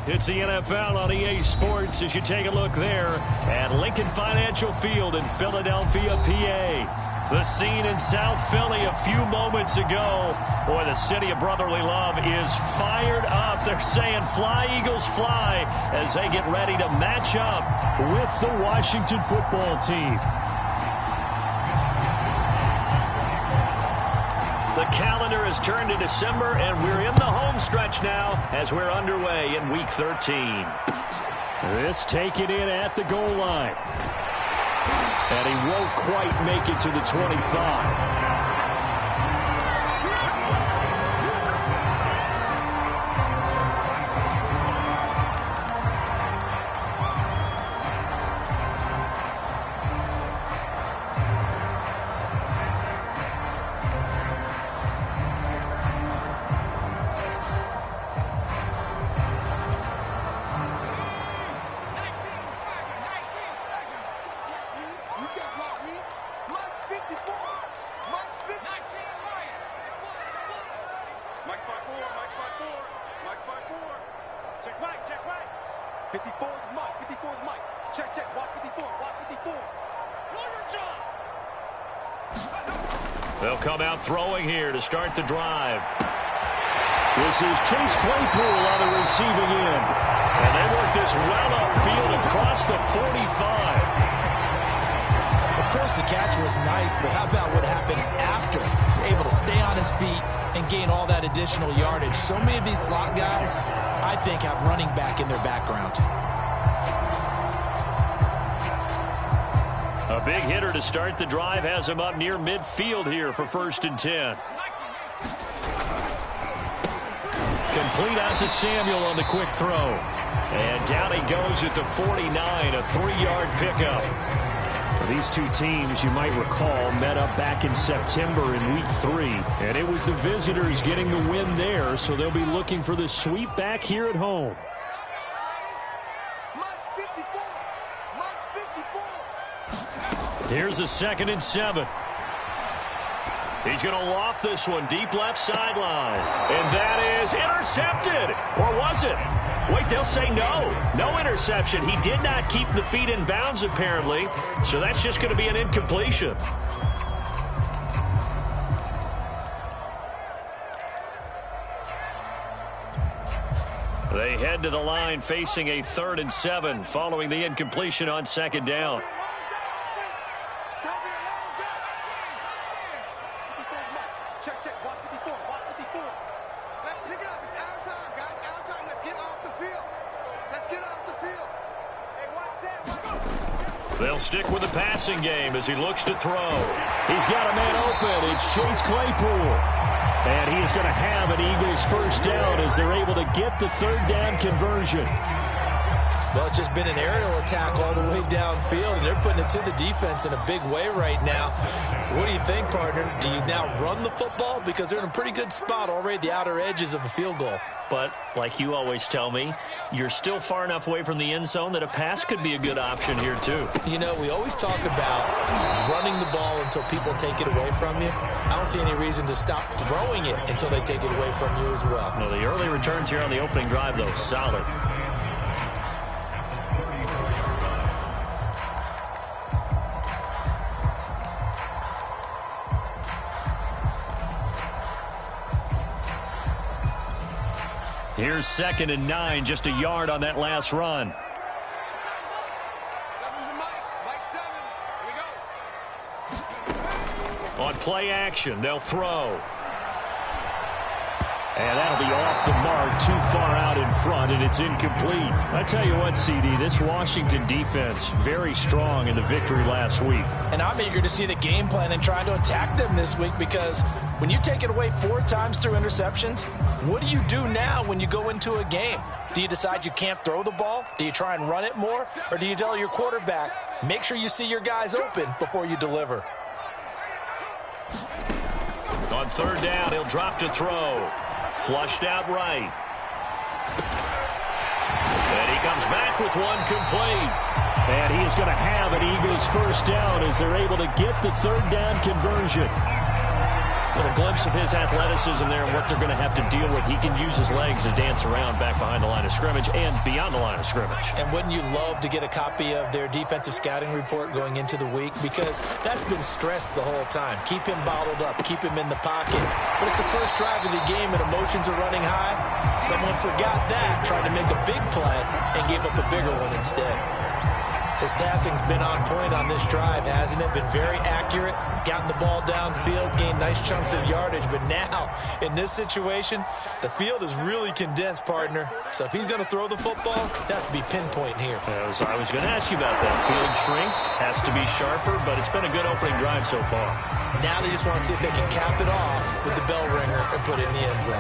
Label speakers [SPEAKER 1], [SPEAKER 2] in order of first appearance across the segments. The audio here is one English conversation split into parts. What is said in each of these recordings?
[SPEAKER 1] It's the NFL on EA Sports as you take a look there at Lincoln Financial Field in Philadelphia, PA. The scene in South Philly a few moments ago. Boy, the city of brotherly love is fired up. They're saying fly, Eagles, fly, as they get ready to match up with the Washington football team. The calendar has turned to December, and we're in the home stretch now as we're underway in Week 13. This taken in at the goal line. And he won't quite make it to the 25. They'll come out throwing here to start the drive. This is Chase Claypool on the receiving end. And they work this well upfield across the 45.
[SPEAKER 2] Of course, the catch was nice, but how about what happened after? Able to stay on his feet and gain all that additional yardage. So many of these slot guys, I think, have running back in their background.
[SPEAKER 1] A big hitter to start the drive has him up near midfield here for 1st and 10. Complete out to Samuel on the quick throw. And down he goes at the 49, a 3-yard pickup. These two teams, you might recall, met up back in September in Week 3. And it was the visitors getting the win there, so they'll be looking for the sweep back here at home. Here's a 2nd and 7. He's going to loft this one deep left sideline. And that is intercepted. Or was it? Wait, they'll say no. No interception. He did not keep the feet in bounds, apparently. So that's just going to be an incompletion. They head to the line facing a 3rd and 7 following the incompletion on 2nd down. They'll stick with the passing game as he looks to throw. He's got a man open. It's Chase Claypool. And he is going to have an Eagles 1st down as they're able to get the 3rd down conversion.
[SPEAKER 2] Well, it's just been an aerial attack all the way downfield, and they're putting it to the defense in a big way right now. What do you think, partner? Do you now run the football? Because they're in a pretty good spot already at the outer edges of the field goal.
[SPEAKER 1] But, like you always tell me, you're still far enough away from the end zone that a pass could be a good option here, too.
[SPEAKER 2] You know, we always talk about running the ball until people take it away from you. I don't see any reason to stop throwing it until they take it away from you as well.
[SPEAKER 1] No, the early returns here on the opening drive, though, solid. Here's 2nd and 9, just a yard on that last run. On play action, they'll throw. And that'll be off the mark, too far out in front, and it's incomplete. I tell you what, CD, this Washington defense, very strong in the victory last week.
[SPEAKER 3] And I'm eager to see the game plan and trying to attack them this week, because when you take it away 4 times through interceptions, what do you do now when you go into a game? Do you decide you can't throw the ball? Do you try and run it more? Or do you tell your quarterback, make sure you see your guys open before you deliver?
[SPEAKER 1] On 3rd down, he'll drop to throw. Flushed out right. And he comes back with one complete. And he is going to have an Eagles 1st down as they're able to get the 3rd down conversion. Little glimpse of his athleticism there and what they're going to have to deal with. He can use his legs to dance around back behind the line of scrimmage and beyond the line of scrimmage.
[SPEAKER 2] And wouldn't you love to get a copy of their defensive scouting report going into the week? Because that's been stressed the whole time. Keep him bottled up. Keep him in the pocket. But it's the first drive of the game and emotions are running high. Someone forgot that, tried to make a big play, and gave up a bigger one instead. His passing's been on point on this drive, hasn't it? Been very accurate, gotten the ball downfield, gained nice chunks of yardage. But now, in this situation, the field is really condensed, partner. So if he's going to throw the football, that would be pinpoint here.
[SPEAKER 1] As I was going to ask you about that. Field shrinks, has to be sharper, but it's been a good opening drive so far.
[SPEAKER 2] Now they just want to see if they can cap it off with the bell ringer and put it in the end zone.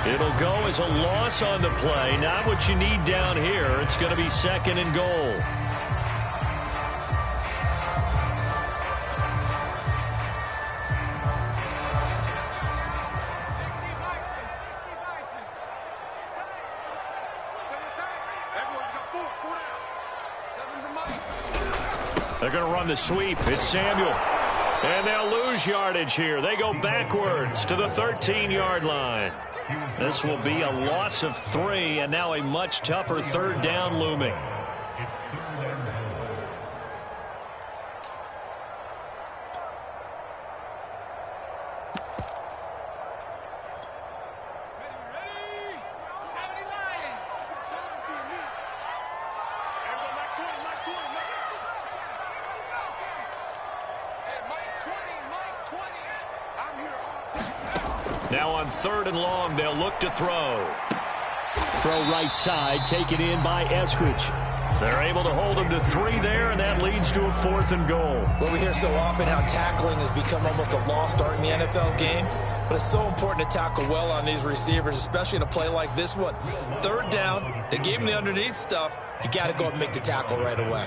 [SPEAKER 1] It'll go as a loss on the play. Not what you need down here. It's going to be 2nd and goal. They're going to run the sweep. It's Samuel. And they'll lose yardage here. They go backwards to the 13-yard line. This will be a loss of 3, and now a much tougher 3rd down looming. Now on 3rd and long, they'll look to throw. Throw right side, taken in by Eskridge. They're able to hold him to 3 there, and that leads to a 4th and goal.
[SPEAKER 2] Well, we hear so often how tackling has become almost a lost art in the NFL game, but it's so important to tackle well on these receivers, especially in a play like this one. 3rd down, they gave him the underneath stuff. You got to go and make the tackle right away.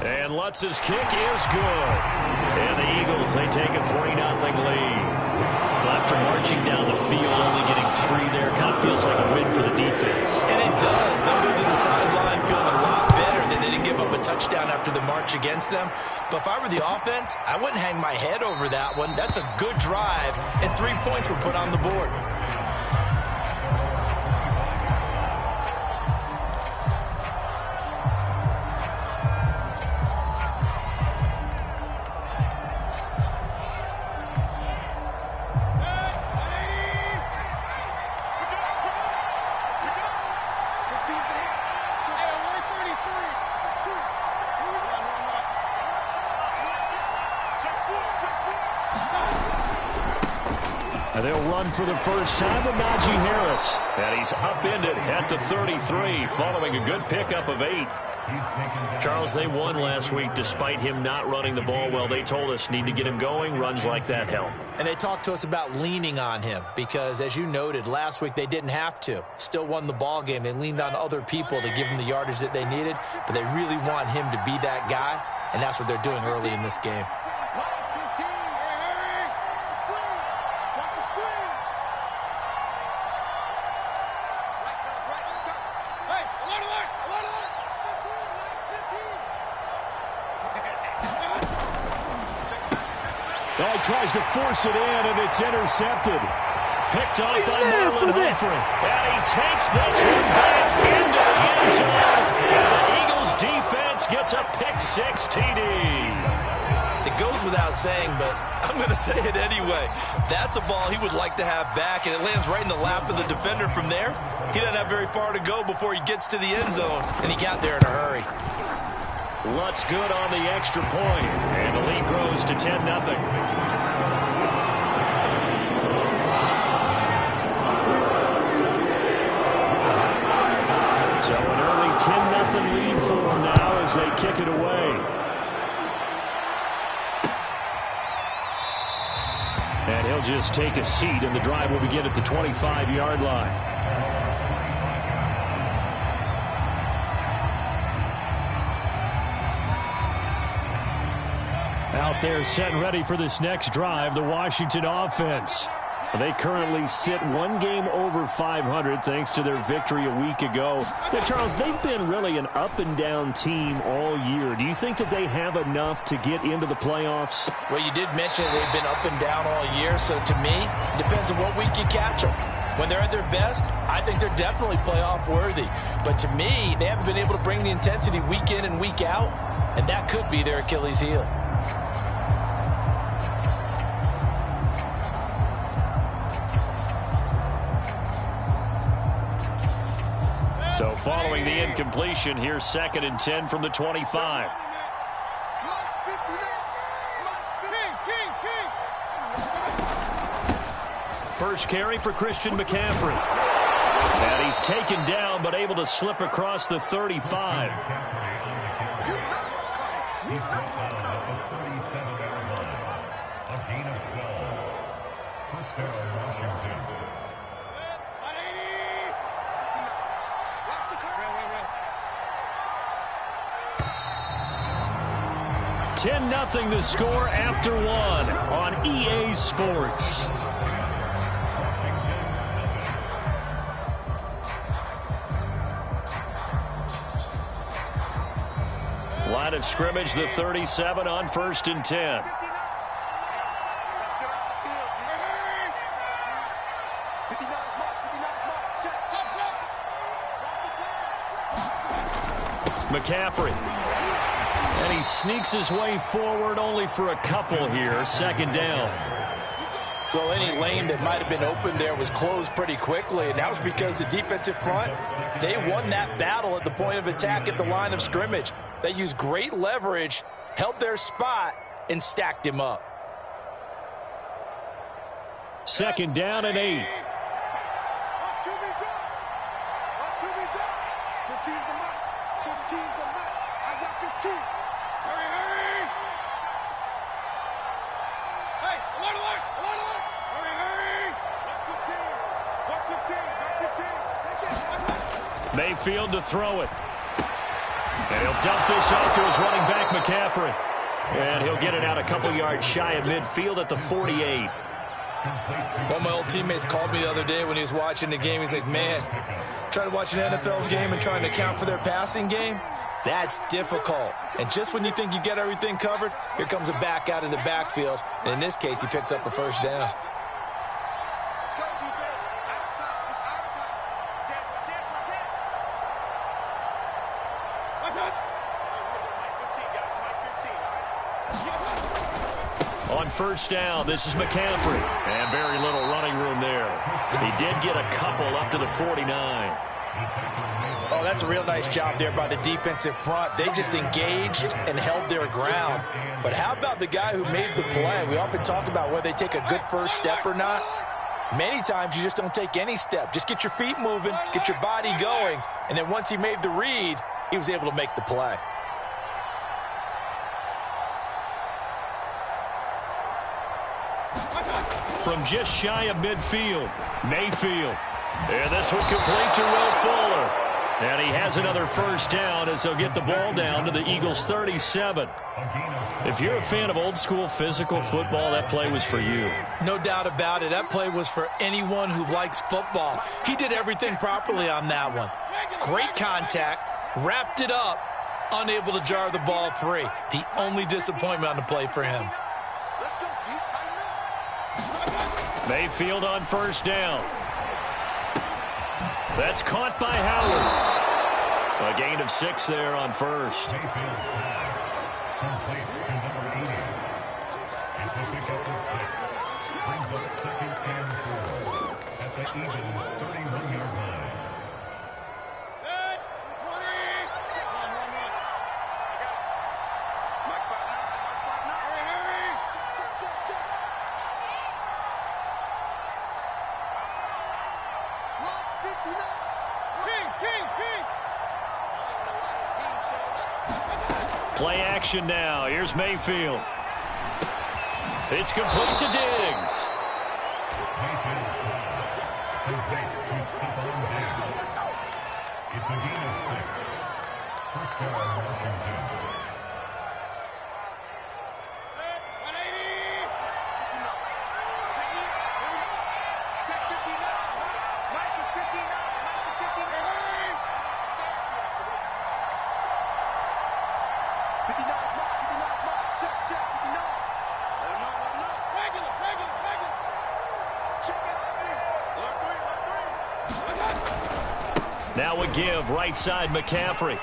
[SPEAKER 1] And Lutz's kick is good. And the Eagles, they take a 3-0 lead. After marching down the field, only getting 3 there, kind of feels like a win for the defense.
[SPEAKER 2] And it does. They'll go to the sideline feeling a lot better that they didn't give up a touchdown after the march against them. But if I were the offense, I wouldn't hang my head over that one. That's a good drive, and 3 points were put on the board.
[SPEAKER 1] And they'll run for the first time with Najee Harris. And he's upended at the 33 following a good pickup of 8. Charles, they won last week despite him not running the ball well. They told us need to get him going. Runs like that help.
[SPEAKER 2] And they talked to us about leaning on him because, as you noted, last week they didn't have to. Still won the ball game. They leaned on other people to give him the yardage that they needed, but they really want him to be that guy, and that's what they're doing early in this game.
[SPEAKER 1] Oh, he tries to force it in, and it's intercepted. Picked off by Marlon Humphrey. And he takes this one back into the end zone. And the Eagles defense gets a pick-6 TD.
[SPEAKER 2] It goes without saying, but I'm going to say it anyway. That's a ball he would like to have back, and it lands right in the lap of the defender from there. He doesn't have very far to go before he gets to the end zone, and he got there in a hurry.
[SPEAKER 1] Lutz good on the extra point, and the lead grows to 10-0. So an early 10-0 lead for them now as they kick it away. And he'll just take a seat, and the drive will begin at the 25-yard line. Out there set and ready for this next drive, the Washington offense. They currently sit one game over 500 thanks to their victory a week ago. Now, Charles, they've been really an up-and-down team all year. Do you think that they have enough to get into the playoffs?
[SPEAKER 3] Well, you did mention they've been up and down all year, so to me, it depends on what week you catch them. When they're at their best, I think they're definitely playoff worthy. But to me, they haven't been able to bring the intensity week in and week out, and that could be their Achilles heel.
[SPEAKER 1] So following the incompletion, here's 2nd and 10 from the 25. First carry for Christian McCaffrey. And he's taken down, but able to slip across the 35. Nothing the score after 1 on EA Sports. Line of scrimmage, the 37 on 1st and 10. McCaffrey. And he sneaks his way forward only for a couple here. 2nd down.
[SPEAKER 3] Well, any lane that might have been open there was closed pretty quickly, and that was because the defensive front, they won that battle at the point of attack at the line of scrimmage. They used great leverage, held their spot, and stacked him up.
[SPEAKER 1] 2nd down and 8. Mayfield to throw it. And he'll dump this off to his running back, McCaffrey. And he'll get it out a couple yards shy of midfield at the 48.
[SPEAKER 2] One of my old teammates called me the other day when he was watching the game. He's like, man, trying to watch an NFL game and trying to account for their passing game, that's difficult. And just when you think you get everything covered, here comes a back out of the backfield. And in this case, he picks up a 1st down.
[SPEAKER 1] On 1st down, this is McCaffrey. And very little running room there. He did get a couple up to the 49.
[SPEAKER 3] Oh, that's a real nice job there by the defensive front. They just engaged and held their ground. But how about the guy who made the play? We often talk about whether they take a good first step or not. Many times you just don't take any step. Just get your feet moving, get your body going, and then once he made the read, he was able to make the play.
[SPEAKER 1] From just shy of midfield, Mayfield. And this will complete to Will Fuller. And he has another 1st down as they'll get the ball down to the Eagles' 37. If you're a fan of old-school physical football, that play was for you.
[SPEAKER 2] No doubt about it. That play was for anyone who likes football. He did everything properly on that one. Great contact, wrapped it up, unable to jar the ball free. The only disappointment on the play for him.
[SPEAKER 1] Mayfield on 1st down. That's caught by Howard. A gain of 6 there on 1st. Play action now. Here's Mayfield. It's complete to Diggs. Now a give, right side McCaffrey.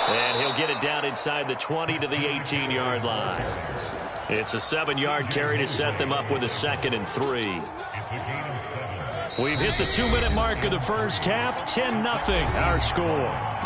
[SPEAKER 1] And he'll get it down inside the 20 to the 18-yard line. It's a 7-yard carry to set them up with a 2nd and 3. We've hit the 2-minute mark of the first half. 10-0 our score.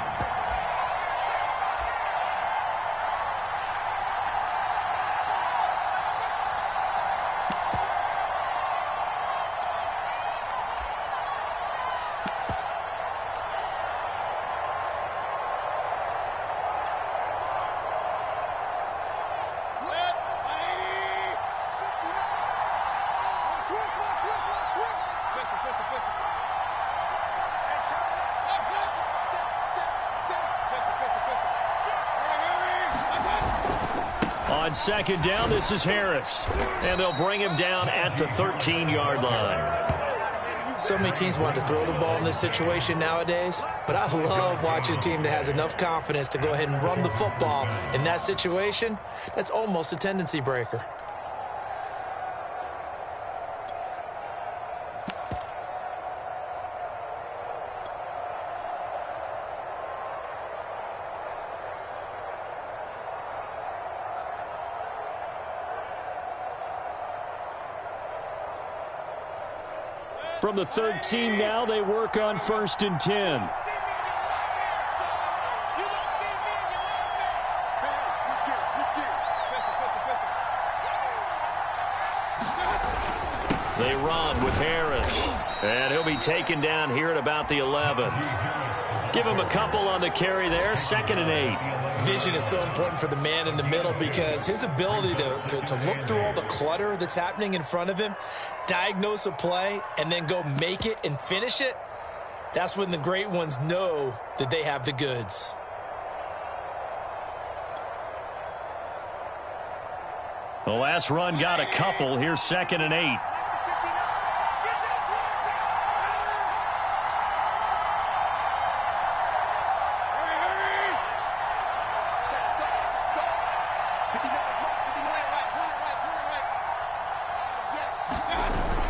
[SPEAKER 1] On 2nd down, this is Harris. And they'll bring him down at the 13-yard line.
[SPEAKER 2] So many teams want to throw the ball in this situation nowadays, but I love watching a team that has enough confidence to go ahead and run the football in that situation. That's almost a tendency breaker.
[SPEAKER 1] From the 13 now, they work on 1st and 10. They run with Harris. And he'll be taken down here at about the 11. Give him a couple on the carry there. 2nd and 8.
[SPEAKER 2] Vision is so important for the man in the middle because his ability to look through all the clutter that's happening in front of him, diagnose a play, and then go make it and finish it, that's when the great ones know that they have the goods.
[SPEAKER 1] The last run got a couple. Here's 2nd and 8.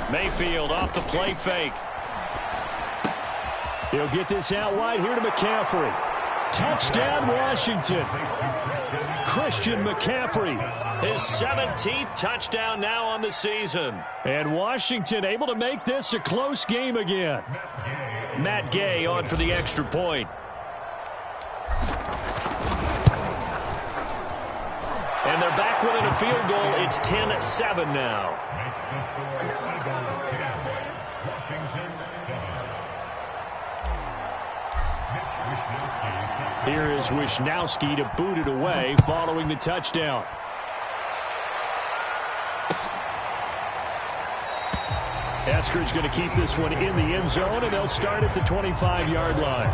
[SPEAKER 1] Mayfield off the play fake. He'll get this out wide here to McCaffrey. Touchdown, Washington. Christian McCaffrey. His 17th touchdown now on the season. And Washington able to make this a close game again. Matt Gay on for the extra point. And they're back within a field goal. It's 10-7 now. Here is Wisnowski to boot it away following the touchdown. Eskridge going to keep this one in the end zone, and they'll start at the 25-yard line.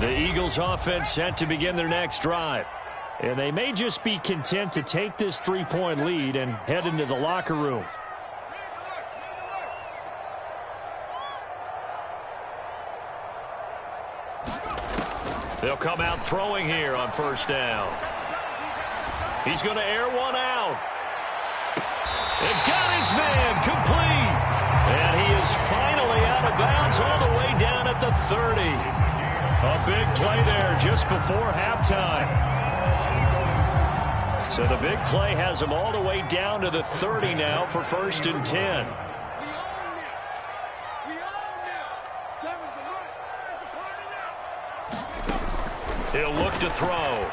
[SPEAKER 1] The Eagles offense set to begin their next drive. And they may just be content to take this 3-point lead and head into the locker room. They'll come out throwing here on 1st down. He's going to air one out. And got his man complete. And he is finally out of bounds all the way down at the 30. A big play there just before halftime. So the big play has him all the way down to the 30 now for 1st and 10. He'll look to throw.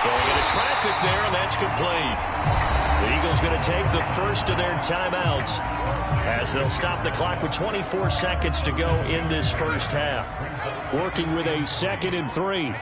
[SPEAKER 1] Throwing into traffic there, and that's complete. The Eagles going to take the first of their timeouts as they'll stop the clock with 24 seconds to go in this first half. Working with a 2nd and 3.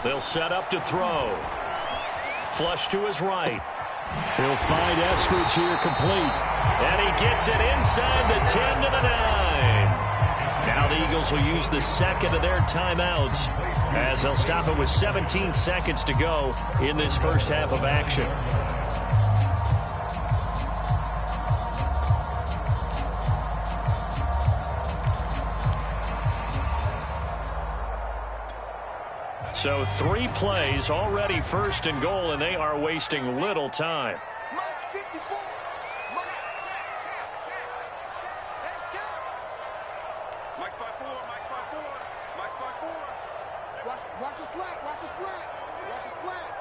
[SPEAKER 1] They'll set up to throw. Flush to his right. He'll find Eskridge here complete. And he gets it inside the 10 to the 9. Now the Eagles will use the second of their timeouts as they'll stop it with 17 seconds to go in this first half of action. So 3 plays already first and goal, and they are wasting little time.
[SPEAKER 4] Watch a slat. Watch a slat. Watch a slat.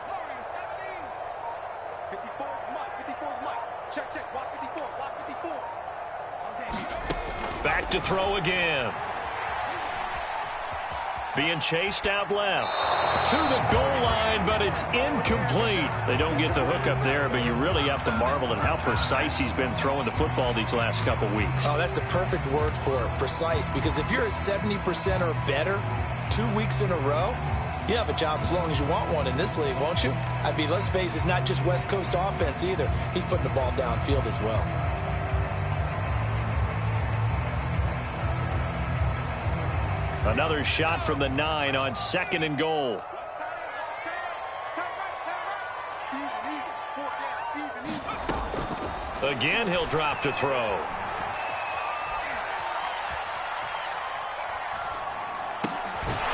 [SPEAKER 4] Warrior 17. 54 Mike. 54 Mike. Check. Watch 54. Watch 54.
[SPEAKER 1] Back to throw again. Being chased out left. To the goal line, but it's incomplete. They don't get the hook up there, but you really have to marvel at how precise he's been throwing the football these last couple weeks.
[SPEAKER 2] Oh, that's the perfect word for it, precise. Because if you're at 70% or better 2 weeks in a row, you have a job as long as you want one in this league, won't you? I mean, let's face it, it's not just West Coast offense either. He's putting the ball downfield as well.
[SPEAKER 1] Another shot from the 9 on 2nd and goal. Again, he'll drop to throw.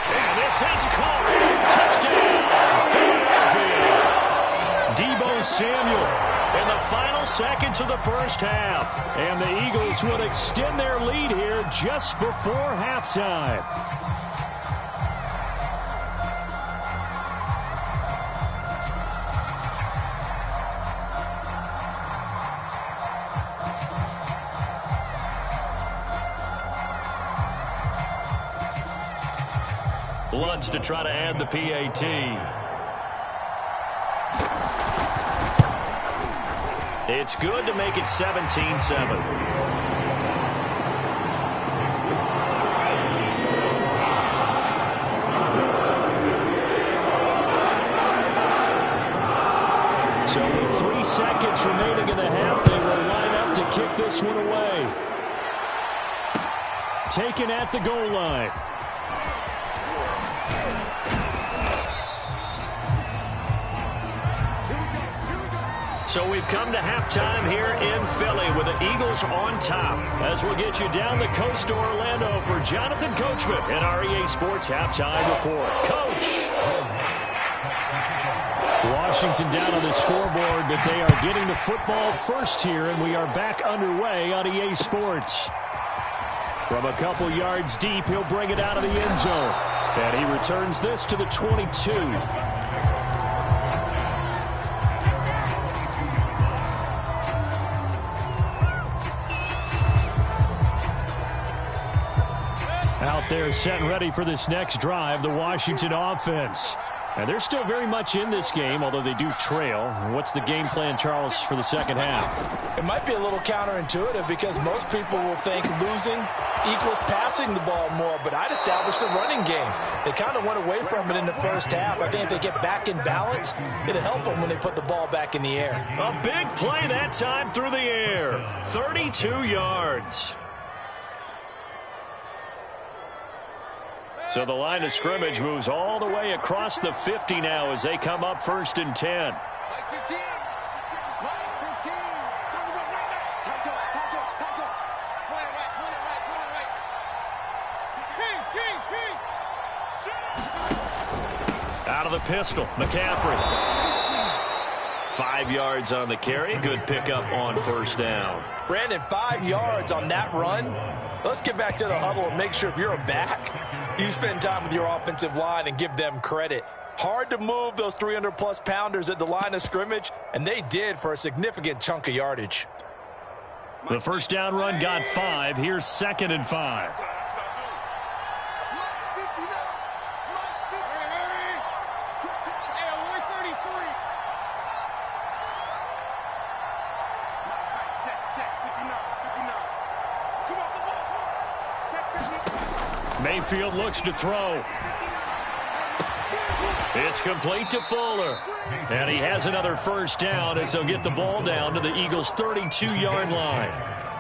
[SPEAKER 1] And this is caught. Touchdown, Philadelphia. Deebo Samuel in the final seconds of the first half. And the Eagles will extend their lead here just before halftime. Lutz to try to add the PAT. It's good to make it 17-7. So with 3 seconds remaining in the half, they will line up to kick this one away. Taken at the goal line. So we've come to halftime here in Philly with the Eagles on top. As we'll get you down the coast to Orlando for Jonathan Coachman and our EA Sports Halftime Report. Coach! Washington down on the scoreboard, but they are getting the football first here, and we are back underway on EA Sports. From a couple yards deep, he'll bring it out of the end zone. And he returns this to the 22. Out there set and ready for this next drive, the Washington offense. And they're still very much in this game, although they do trail. What's the game plan, Charles, for the second half?
[SPEAKER 3] It might be a little counterintuitive because most people will think losing equals passing the ball more, but I'd establish the running game. They kind of went away from it in the first half. I think if they get back in balance, it'll help them when they put the ball back in the air.
[SPEAKER 1] A big play that time through the air. 32 yards. So the line of scrimmage moves all the way across the 50 now as they come up 1st and 10. Out of the pistol, McCaffrey. 5 yards on the carry. Good pickup on 1st down.
[SPEAKER 3] Brandon, 5 yards on that run. Let's get back to the huddle and make sure if you're a back, you spend time with your offensive line and give them credit. Hard to move those 300-plus pounders at the line of scrimmage, and they did for a significant chunk of yardage.
[SPEAKER 1] The first down run got 5. Here's 2nd and 5. Mayfield looks to throw. It's complete to Fuller. And he has another first down as they'll get the ball down to the Eagles' 32-yard line.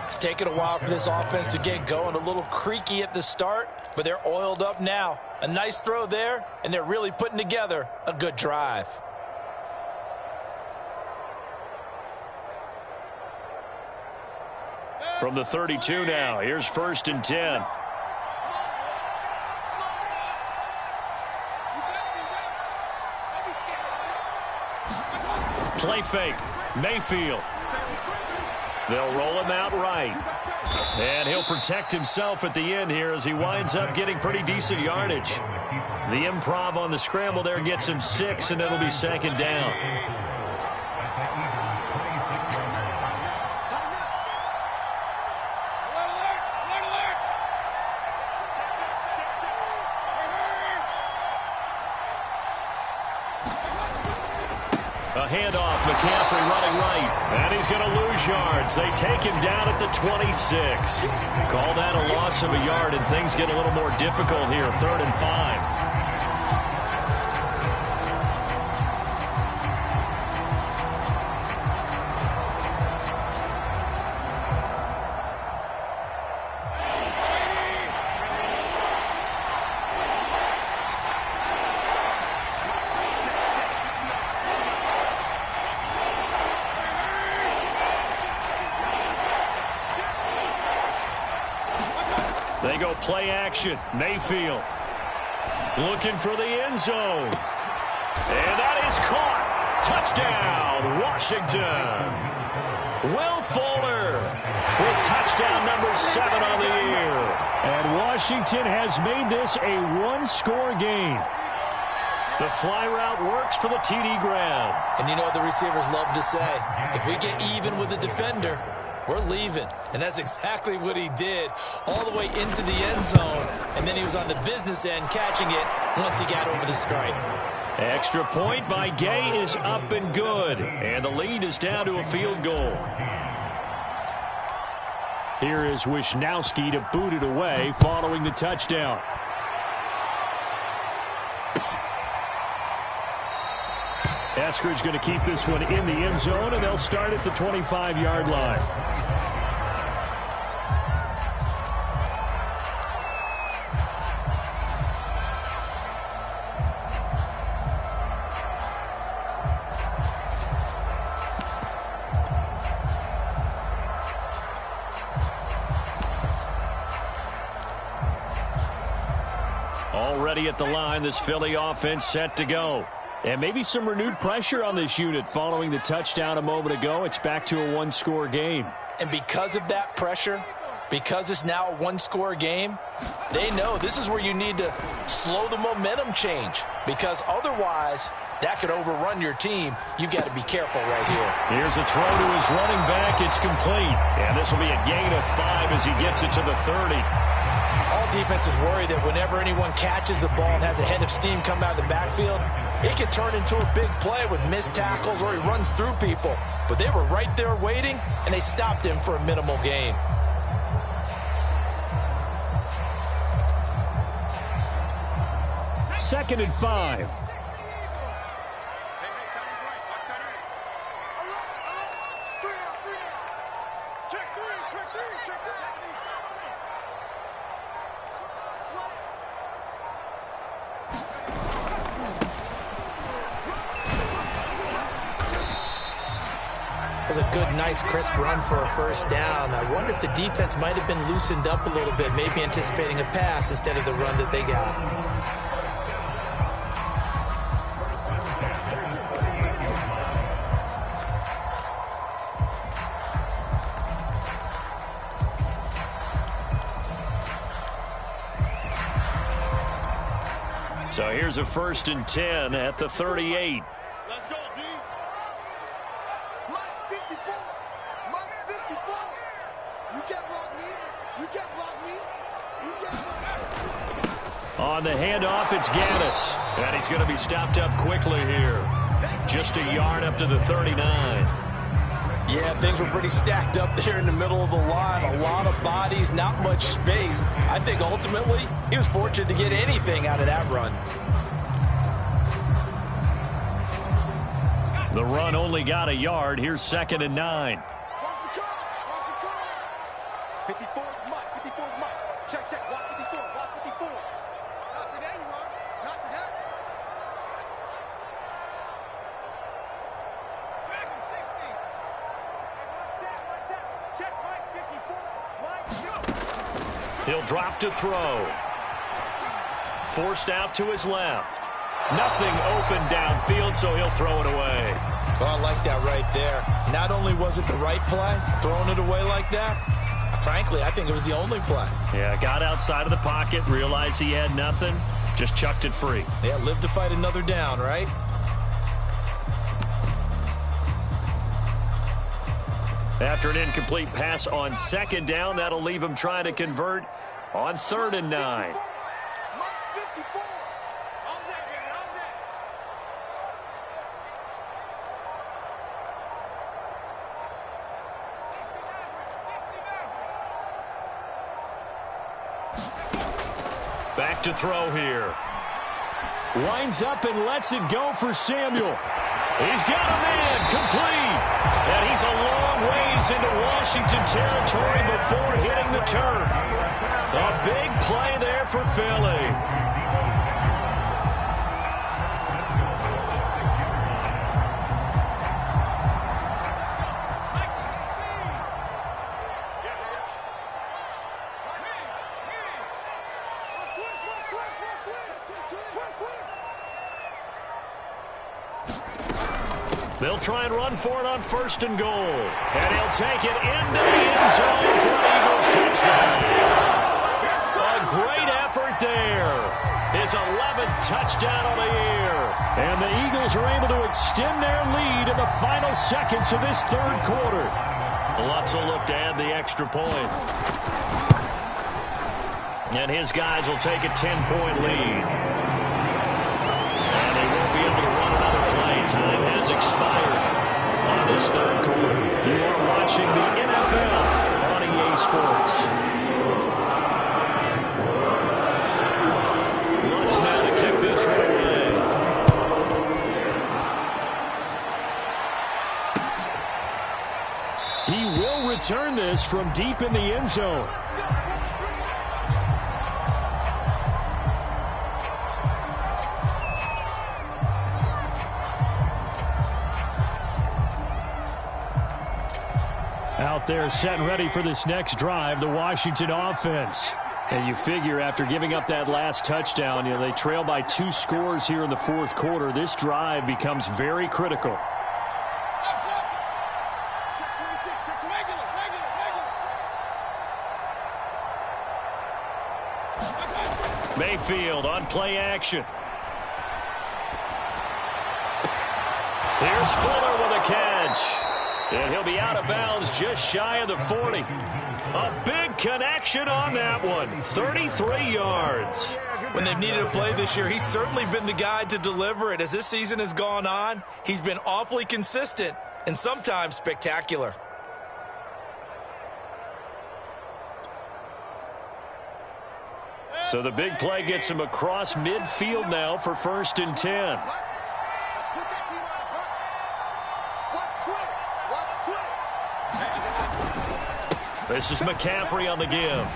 [SPEAKER 3] It's taken a while for this offense to get going. A little creaky at the start, but they're oiled up now. A nice throw there, and they're really putting together a good drive.
[SPEAKER 1] From the 32 now, here's 1st and 10. Play fake. Mayfield. They'll roll him out right. And he'll protect himself at the end here as he winds up getting pretty decent yardage. The improv on the scramble there gets him 6, and it'll be 2nd down. A handoff, McCaffrey running right, and he's going to lose yards. They take him down at the 26. Call that a loss of a yard, and things get a little more difficult here. 3rd and 5. They go play action. Mayfield looking for the end zone. And that is caught. Touchdown, Washington. Will Fuller with touchdown number 7 on the year. And Washington has made this a one-score game. The fly route works for the TD grab.
[SPEAKER 2] And you know what the receivers love to say? If we get even with the defender, we're leaving. And that's exactly what he did all the way into the end zone. And then he was on the business end catching it once he got over the stripe.
[SPEAKER 1] Extra point by Gay is up and good. And the lead is down to a field goal. Here is Wisnowski to boot it away following the touchdown. Eskridge going to keep this one in the end zone, and they'll start at the 25-yard line. Already at the line, this Philly offense set to go. And maybe some renewed pressure on this unit following the touchdown a moment ago. It's back to a one-score game.
[SPEAKER 3] And because of that pressure, because it's now a one-score game, they know this is where you need to slow the momentum change. Because otherwise, that could overrun your team. You've got to be careful right here.
[SPEAKER 1] Here's a throw to his running back. It's complete. And this will be a gain of 5 as he gets it to the 30.
[SPEAKER 3] All defenses worry that whenever anyone catches the ball and has a head of steam come out of the backfield, it can turn into a big play with missed tackles or he runs through people. But they were right there waiting, and they stopped him for a minimal gain.
[SPEAKER 1] Second and 5.
[SPEAKER 2] That was a good, nice, crisp run for a first down. I wonder if the defense might have been loosened up a little bit, maybe anticipating a pass instead of the run that they got.
[SPEAKER 1] So here's a 1st and 10 at the 38.
[SPEAKER 4] Let's go, D. Mike 54. Mike 54. You can't block me. You can't block me. You can't block me.
[SPEAKER 1] On the handoff, it's Gaddis. And he's going to be stopped up quickly here. Just a yard up to the 39.
[SPEAKER 3] Yeah, things were pretty stacked up there in the middle of the line. A lot of bodies, not much space. I think ultimately he was fortunate to get anything out of that run.
[SPEAKER 1] The run only got a yard. Here's 2nd and 9.
[SPEAKER 4] Watch the curve. Watch the curve. 54 is Mike. 54 is Mike. Check, check. Watch 54. Watch 54. Not today, you are. Not today. Track him 60. One set. Check Mike 54. Mike, go.
[SPEAKER 1] He'll drop to throw. Forced out to his left. Nothing open downfield, so he'll throw it away.
[SPEAKER 2] Oh, I like that right there. Not only was it the right play, throwing it away like that, frankly, I think it was the only play.
[SPEAKER 1] Yeah, got outside of the pocket, realized he had nothing, just chucked it free.
[SPEAKER 2] Yeah, live to fight another down, right?
[SPEAKER 1] After an incomplete pass on 2nd down, that'll leave him trying to convert on 3rd and 9. Back to throw here. Winds up and lets it go for Samuel. He's got a man, complete. And he's a long ways into Washington territory before hitting the turf. A big play there for Philly. They'll try and run for it on 1st and goal. And he'll take it into the end zone for an Eagles touchdown. A great effort there. His 11th touchdown of the year. And the Eagles are able to extend their lead in the final seconds of this 3rd quarter. Lutz will look to add the extra point. And his guys will take a 10-point lead. And they won't be able to run another play. Time has expired on this 3rd quarter. You are watching the NFL on EA Sports. Lutz now to kick this right away. He will return this from deep in the end zone. Out there set and ready for this next drive, the Washington offense. And you figure after giving up that last touchdown, they trail by 2 scores here in the 4th quarter. This drive becomes very critical. Mayfield on play action. Here's Fuller with a catch. And he'll be out of bounds just shy of the 40. A big connection on that one. 33 yards.
[SPEAKER 2] When they've needed a play this year, he's certainly been the guy to deliver it. As this season has gone on, he's been awfully consistent and sometimes spectacular.
[SPEAKER 1] So the big play gets him across midfield now for 1st and 10. This is McCaffrey on the give.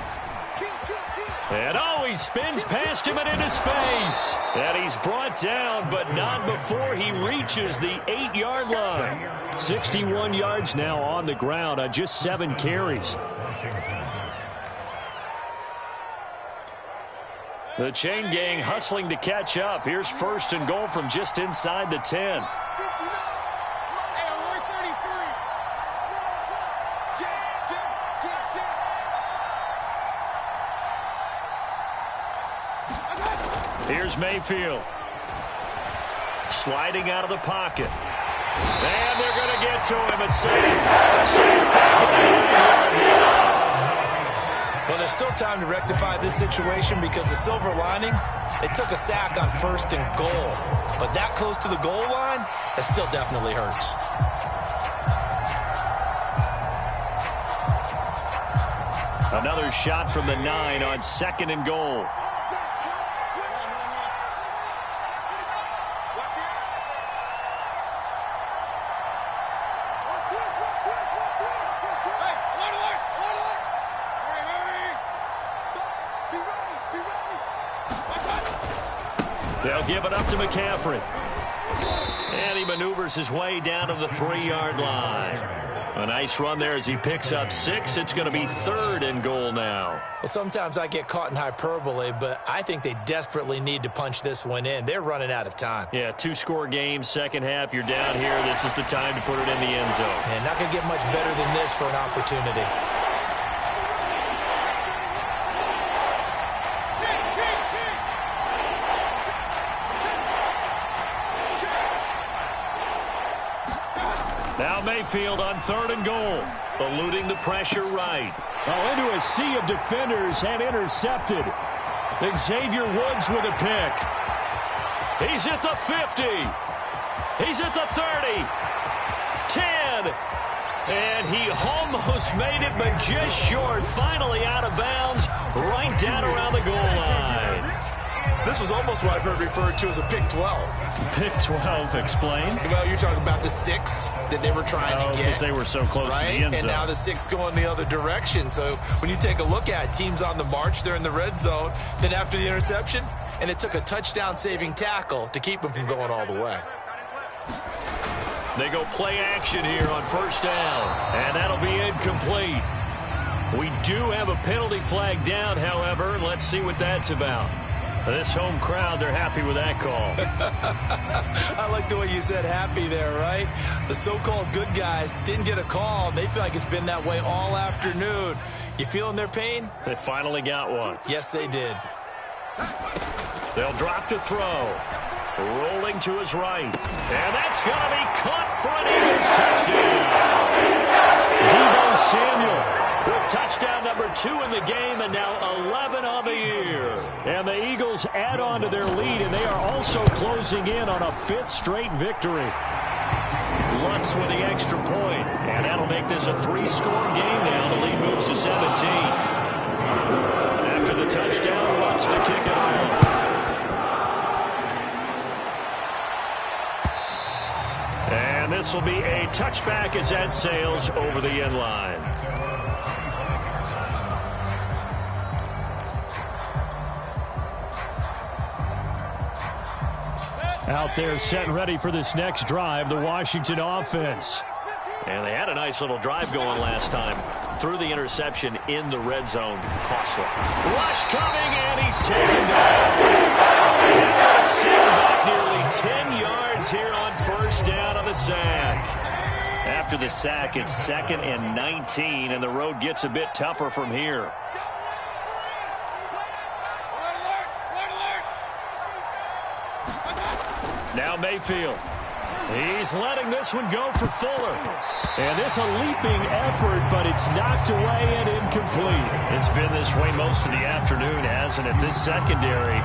[SPEAKER 1] And he spins past him and into space. And he's brought down, but not before he reaches the 8-yard line. 61 yards now on the ground on just 7 carries. The chain gang hustling to catch up. Here's 1st and goal from just inside the 10. Here's Mayfield. Sliding out of the pocket. And they're going to get to him. A save.
[SPEAKER 2] Well, there's still time to rectify this situation because the silver lining, they took a sack on 1st and goal. But that close to the goal line, that still definitely hurts.
[SPEAKER 1] Another shot from the 9 on 2nd and goal. They'll give it up to McCaffrey. And he maneuvers his way down to the 3-yard line. A nice run there as he picks up 6. It's going to be 3rd and goal now.
[SPEAKER 2] Well, sometimes I get caught in hyperbole, but I think they desperately need to punch this one in. They're running out of time.
[SPEAKER 1] Yeah, 2-score game, second half. You're down here. This is the time to put it in the end zone.
[SPEAKER 2] And not going to get much better than this for an opportunity.
[SPEAKER 1] Now Mayfield on 3rd and goal, eluding the pressure right. Into a sea of defenders and intercepted. Xavier Woods with a pick. He's at the 50. He's at the 30. 10. And he almost made it, but just short. Finally out of bounds, right down around the goal line.
[SPEAKER 2] This was almost what I've heard referred to as a pick 12.
[SPEAKER 1] Pick 12, explain.
[SPEAKER 2] Well, you're talking about the 6 that they were trying to get.
[SPEAKER 1] Because they were so close to the end zone.
[SPEAKER 2] And now the 6 going the other direction. So when you take a look at teams on the march, they're in the red zone. Then after the interception, and it took a touchdown-saving tackle to keep them from going all the way.
[SPEAKER 1] They go play action here on 1st down, and that'll be incomplete. We do have a penalty flag down, however. Let's see what that's about. This home crowd, they're happy with that call.
[SPEAKER 2] I like the way you said happy there, right? The so-called good guys didn't get a call. They feel like it's been that way all afternoon. You feeling their pain?
[SPEAKER 1] They finally got one.
[SPEAKER 2] Yes, they did.
[SPEAKER 1] They'll drop to throw. Rolling to his right. And that's going to be caught for an Eagles touchdown. Deebo Samuel with touchdown number 2 in the game, and now 11 on the year. And the Eagles add on to their lead, and they are also closing in on a 5th straight victory. Lutz with the extra point, and that'll make this a 3-score game now. The lead moves to 17. After the touchdown, Lutz to kick it off. And this will be a touchback as that sails over the end line. Out there set and ready for this next drive, the Washington offense. And they had a nice little drive going last time. Through the interception in the red zone. Costly. Rush coming, and he's taken down. Back nearly 10 yards here on 1st down on the sack. After the sack, it's 2nd and 19, and the road gets a bit tougher from here. Now Mayfield. He's letting this one go for Fuller. And it's a leaping effort, but it's knocked away and incomplete. It's been this way most of the afternoon, hasn't it? This secondary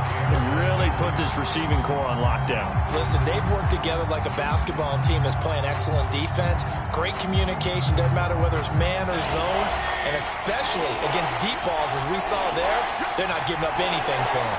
[SPEAKER 1] really put this receiving core on lockdown.
[SPEAKER 2] Listen, they've worked together like a basketball team that's playing excellent defense. Great communication, doesn't matter whether it's man or zone. And especially against deep balls, as we saw there, they're not giving up anything to them.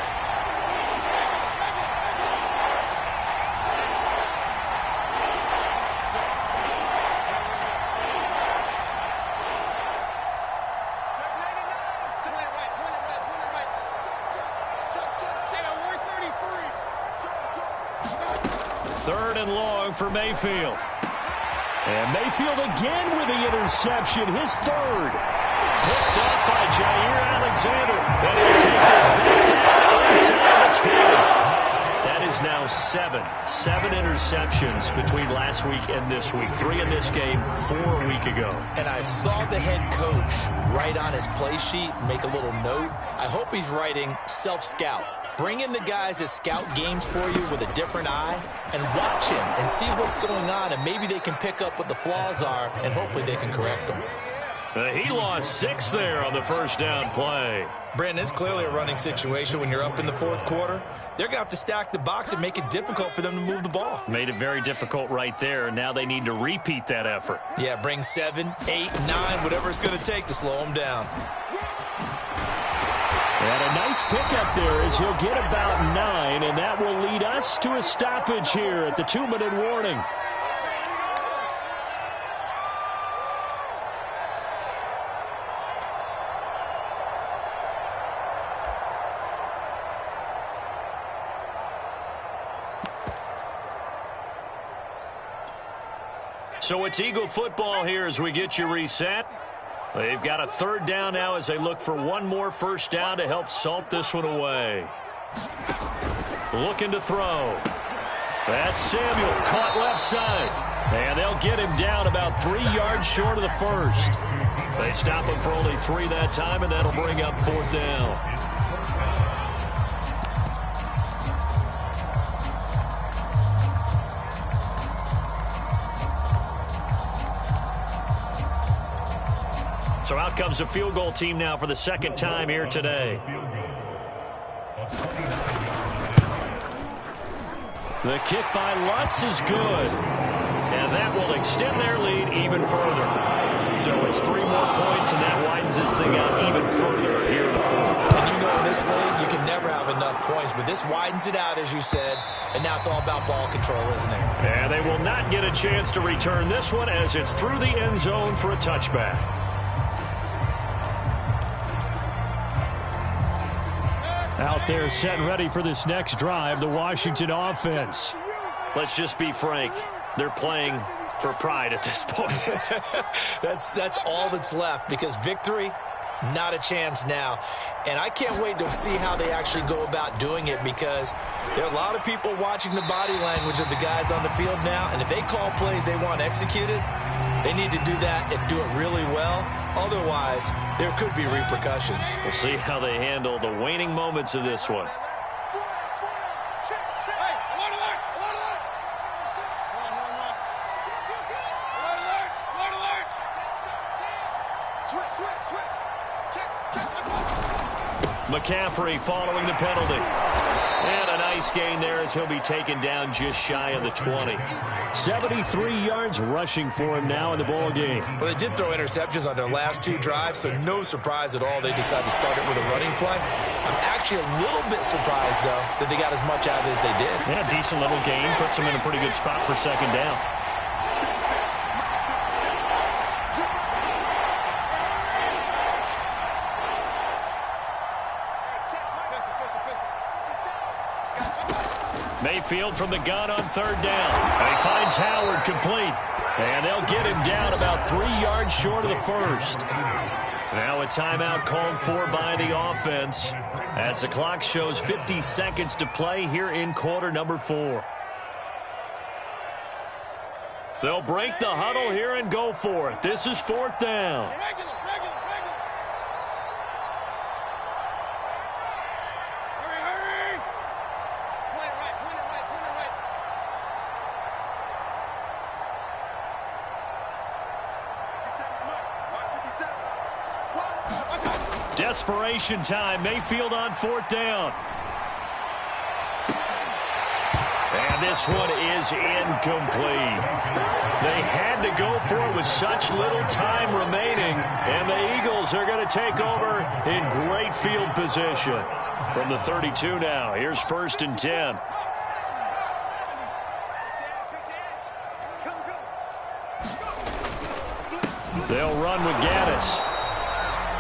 [SPEAKER 1] For Mayfield. And Mayfield again with the interception, his 3rd. Picked up by Jair Alexander. And he'll take this back down inside the 20. That is now 7 interceptions between last week and this week. 3 in this game, 4 a week ago.
[SPEAKER 2] And I saw the head coach write on his play sheet, make a little note. I hope he's writing self-scout. Bring in the guys that scout games for you with a different eye and watch him and see what's going on, and maybe they can pick up what the flaws are, and hopefully they can correct them.
[SPEAKER 1] He lost 6 there on the 1st down play.
[SPEAKER 2] Brandon, it's clearly a running situation when you're up in the 4th quarter. They're going to have to stack the box and make it difficult for them to move the ball.
[SPEAKER 1] Made it very difficult right there. Now they need to repeat that effort.
[SPEAKER 2] Yeah, bring 7, 8, 9, whatever it's going to take to slow them down.
[SPEAKER 1] And a nice pickup there as he'll get about 9, and that will lead us to a stoppage here at the 2-minute warning. So it's Eagle football here as we get you reset. They've got a third down now as they look for one more first down to help salt this one away. Looking to throw. That's Samuel, caught left side. And they'll get him down about 3 yards short of the first. They stop him for only 3 that time, and that'll bring up fourth down. So out comes the field goal team now for the second time here today. The kick by Lutz is good. And that will extend their lead even further. So it's 3 more points, and that widens this thing out even further here in the fourth.
[SPEAKER 2] And you know in this league, you can never have enough points, but this widens it out, as you said, and now it's all about ball control, isn't it?
[SPEAKER 1] And they will not get a chance to return this one as it's through the end zone for a touchback. Out there set and ready for this next drive, the Washington offense. Let's just be frank. They're playing for pride at this point.
[SPEAKER 2] That's all that's left, because victory, not a chance now. And I can't wait to see how they actually go about doing it, because there are a lot of people watching the body language of the guys on the field now, and if they call plays they want executed, they need to do that and do it really well. Otherwise, there could be repercussions.
[SPEAKER 1] We'll see how they handle the waning moments of this one. McCaffrey following the penalty. And a nice gain there as he'll be taken down just shy of the 20. 73 yards rushing for him now in the ball game.
[SPEAKER 2] Well, they did throw interceptions on their last 2 drives, so no surprise at all they decided to start it with a running play. I'm actually a little bit surprised, though, that they got as much out of it as they did.
[SPEAKER 1] Yeah, decent little gain. Puts them in a pretty good spot for second down. Mayfield from the gun on third down. And he finds Howard complete. And they'll get him down about 3 yards short of the first. Now a timeout called for by the offense as the clock shows 50 seconds to play here in quarter number 4. They'll break the huddle here and go for it. This is fourth down. Desperation time. Mayfield on fourth down. And this one is incomplete. They had to go for it with such little time remaining. And the Eagles are going to take over in great field position. From the 32 now. Here's first and 10. They'll run with Gaddis.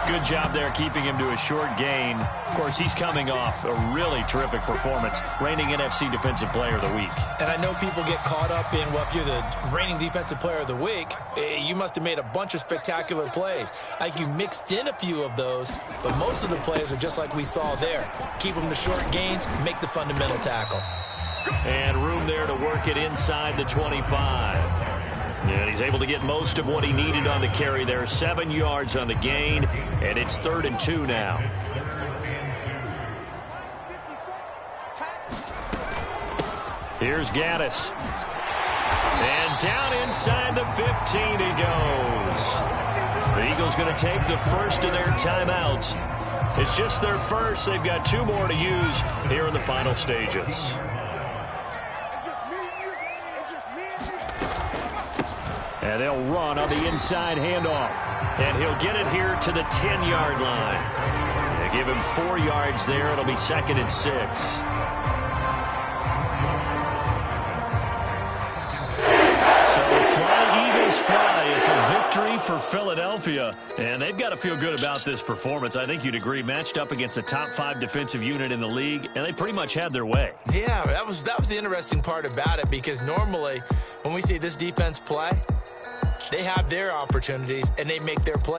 [SPEAKER 1] Good job there keeping him to a short gain. Of course, he's coming off a really terrific performance, reigning NFC Defensive Player of the Week.
[SPEAKER 2] And I know people get caught up in, well, if you're the reigning Defensive Player of the Week, you must have made a bunch of spectacular plays. Like you mixed in a few of those, but most of the plays are just like we saw there. Keep them to short gains, make the fundamental tackle.
[SPEAKER 1] And room there to work it inside the 25. And he's able to get most of what he needed on the carry there. 7 yards on the gain, and it's 3rd and 2 now. Here's Gaddis. And down inside the 15 he goes. The Eagles going to take the first of their timeouts. It's just their first. They've got 2 more to use here in the final stages. And they'll run on the inside handoff. And he'll get it here to the 10-yard line. They give him 4 yards there. It'll be 2nd and 6. So fly, Eagles, fly. It's a victory for Philadelphia. And they've got to feel good about this performance. I think you'd agree. Matched up against a top 5 defensive unit in the league. And they pretty much had their way.
[SPEAKER 2] Yeah, that was the interesting part about it. Because normally when we see this defense play,
[SPEAKER 3] They have their opportunities, and they make their plays.